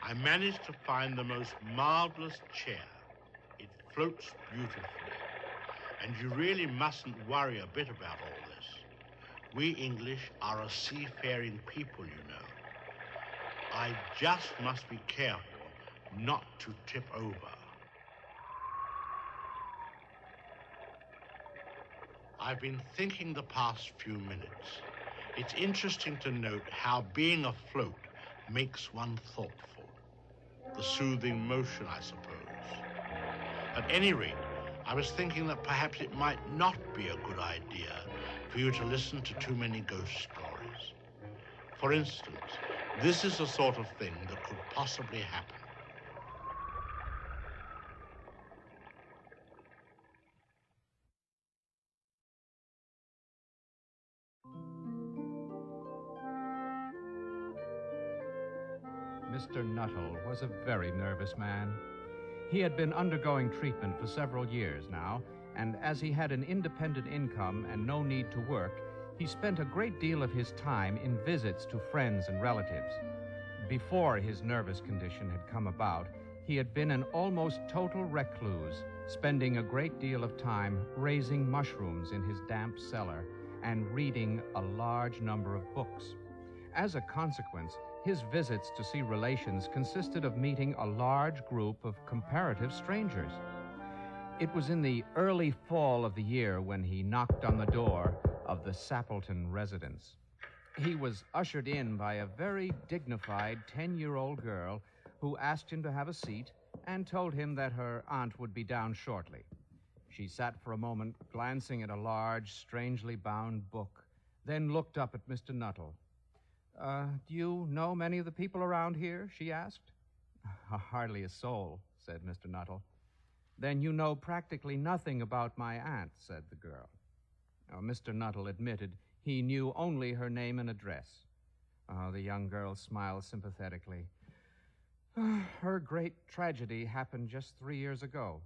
I managed to find the most marvelous chair. It floats beautifully. And you really mustn't worry a bit about all this. We English are a seafaring people, you know. I just must be careful not to tip over. I've been thinking the past few minutes. It's interesting to note how being afloat makes one thoughtful. The soothing motion, I suppose. At any rate, I was thinking that perhaps it might not be a good idea for you to listen to too many ghost stories. For instance, this is the sort of thing that could possibly happen. Mr. Nuttall was a very nervous man. He had been undergoing treatment for several years now, and as he had an independent income and no need to work, he spent a great deal of his time in visits to friends and relatives. Before his nervous condition had come about, he had been an almost total recluse, spending a great deal of time raising mushrooms in his damp cellar and reading a large number of books. As a consequence, his visits to see relations consisted of meeting a large group of comparative strangers. It was in the early fall of the year when he knocked on the door of the Sappleton residence. He was ushered in by a very dignified 10-year-old girl who asked him to have a seat and told him that her aunt would be down shortly. She sat for a moment, glancing at a large, strangely bound book, then looked up at Mr. Nuttall. Do you know many of the people around here?" she asked. "Hardly a soul," said Mr. Nuttall. "Then you know practically nothing about my aunt," said the girl. Mr. Nuttall admitted he knew only her name and address. The young girl smiled sympathetically. "Her great tragedy happened just 3 years ago."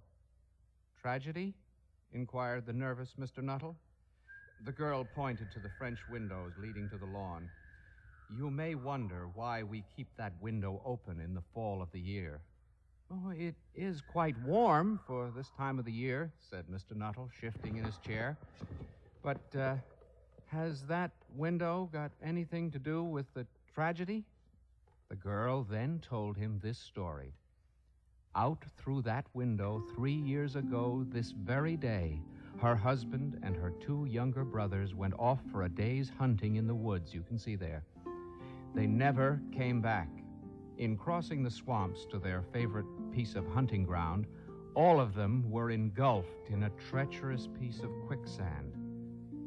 "Tragedy?" inquired the nervous Mr. Nuttall. The girl pointed to the French windows leading to the lawn. "You may wonder why we keep that window open in the fall of the year." "Oh, it is quite warm for this time of the year," said Mr. Nuttall, shifting in his chair. "But has that window got anything to do with the tragedy?" The girl then told him this story. Out through that window 3 years ago this very day, her husband and her 2 younger brothers went off for a day's hunting in the woods you can see there. They never came back. In crossing the swamps to their favorite piece of hunting ground, all of them were engulfed in a treacherous piece of quicksand.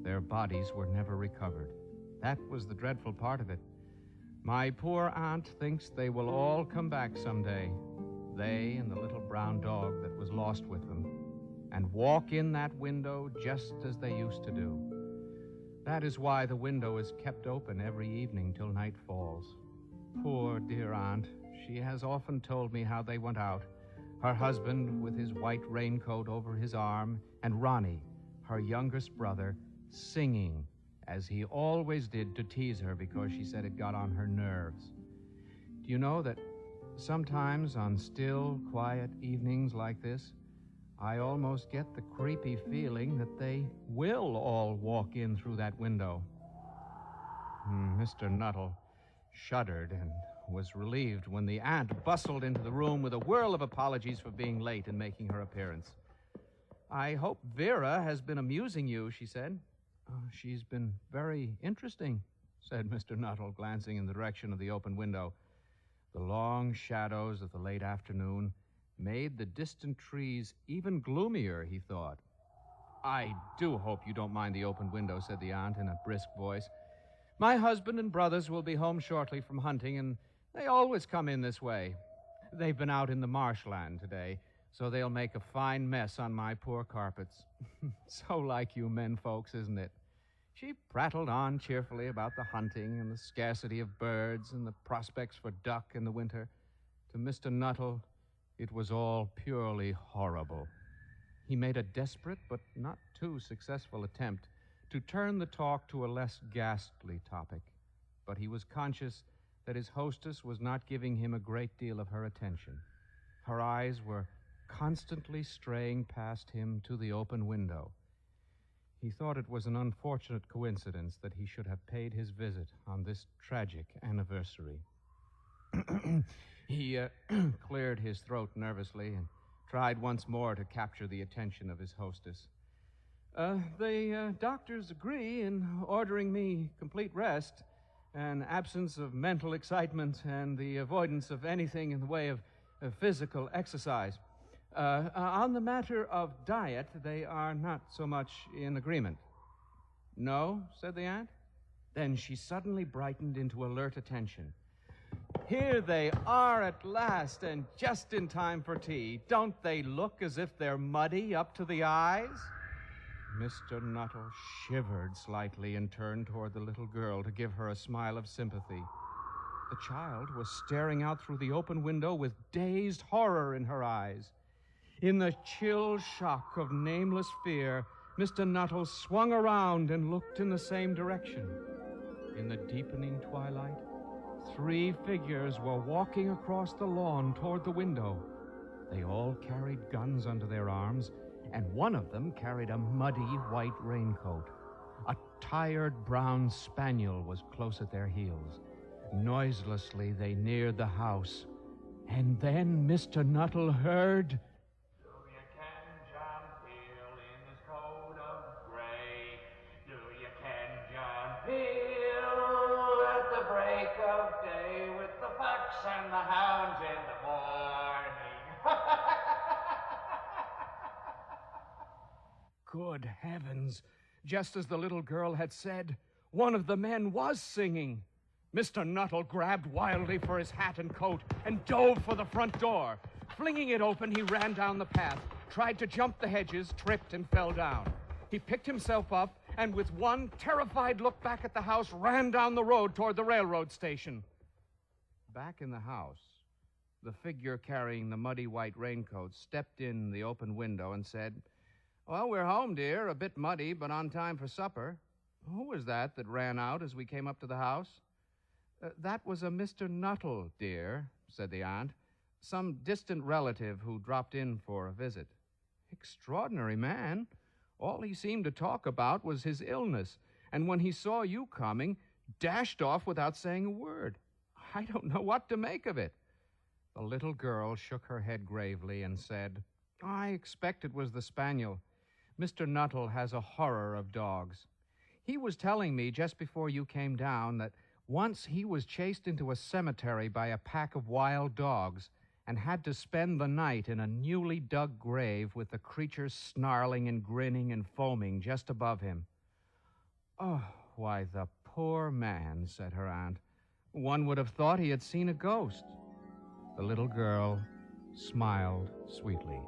Their bodies were never recovered. That was the dreadful part of it. My poor aunt thinks they will all come back someday, they and the little brown dog that was lost with them, and walk in that window just as they used to do. That is why the window is kept open every evening till night falls. Poor dear aunt, she has often told me how they went out, her husband with his white raincoat over his arm, and Ronnie, her youngest brother, singing, as he always did, to tease her because she said it got on her nerves. Do you know that sometimes on still, quiet evenings like this, I almost get the creepy feeling that they will all walk in through that window." Mr. Nuttall shuddered and was relieved when the aunt bustled into the room with a whirl of apologies for being late and making her appearance. "I hope Vera has been amusing you," she said. "She's been very interesting," said Mr. Nuttall, glancing in the direction of the open window. The long shadows of the late afternoon made the distant trees even gloomier, he thought. "I do hope you don't mind the open window," said the aunt in a brisk voice. "My husband and brothers will be home shortly from hunting, and they always come in this way. They've been out in the marshland today, so they'll make a fine mess on my poor carpets." "So like you men folks, isn't it?" She prattled on cheerfully about the hunting and the scarcity of birds and the prospects for duck in the winter. To Mr. Nuttall, it was all purely horrible. He made a desperate but not too successful attempt to turn the talk to a less ghastly topic, but he was conscious that his hostess was not giving him a great deal of her attention. Her eyes were constantly straying past him to the open window. He thought it was an unfortunate coincidence that he should have paid his visit on this tragic anniversary. He cleared his throat nervously and tried once more to capture the attention of his hostess. The doctors agree in ordering me complete rest, an absence of mental excitement, and the avoidance of anything in the way of physical exercise. On the matter of diet, they are not so much in agreement. No, said the aunt. Then she suddenly brightened into alert attention. Here they are at last, and just in time for tea. Don't they look as if they're muddy up to the eyes? Mr. Nuttall shivered slightly and turned toward the little girl to give her a smile of sympathy. The child was staring out through the open window with dazed horror in her eyes. In the chill shock of nameless fear, Mr. Nuttall swung around and looked in the same direction. In the deepening twilight, 3 figures were walking across the lawn toward the window. They all carried guns under their arms, and one of them carried a muddy white raincoat. A tired brown spaniel was close at their heels. Noiselessly, they neared the house. And then Mr. Nuttall heard... Do you ken John Peel in his coat of grey? Do you ken John Peel at the break of day with the fox and the hounds in the morning? Good heavens! Just as the little girl had said, one of the men was singing. Mr. Nuttall grabbed wildly for his hat and coat and dove for the front door. Flinging it open, he ran down the path, tried to jump the hedges, tripped, and fell down. He picked himself up and, with one terrified look back at the house, ran down the road toward the railroad station. Back in the house, the figure carrying the muddy white raincoat stepped in the open window and said, "Well, we're home, dear. A bit muddy, but on time for supper." "Who was that ran out as we came up to the house?" That was a Mr. Nuttall, dear," said the aunt. "Some distant relative who dropped in for a visit." "Extraordinary man. All he seemed to talk about was his illness, and when he saw you coming, dashed off without saying a word. I don't know what to make of it." The little girl shook her head gravely and said, "I expect it was the spaniel. Mr. Nuttall has a horror of dogs. He was telling me just before you came down that once he was chased into a cemetery by a pack of wild dogs and had to spend the night in a newly dug grave with the creatures snarling and grinning and foaming just above him." "Oh, why, the poor man," said her aunt. "One would have thought he had seen a ghost." The little girl smiled sweetly.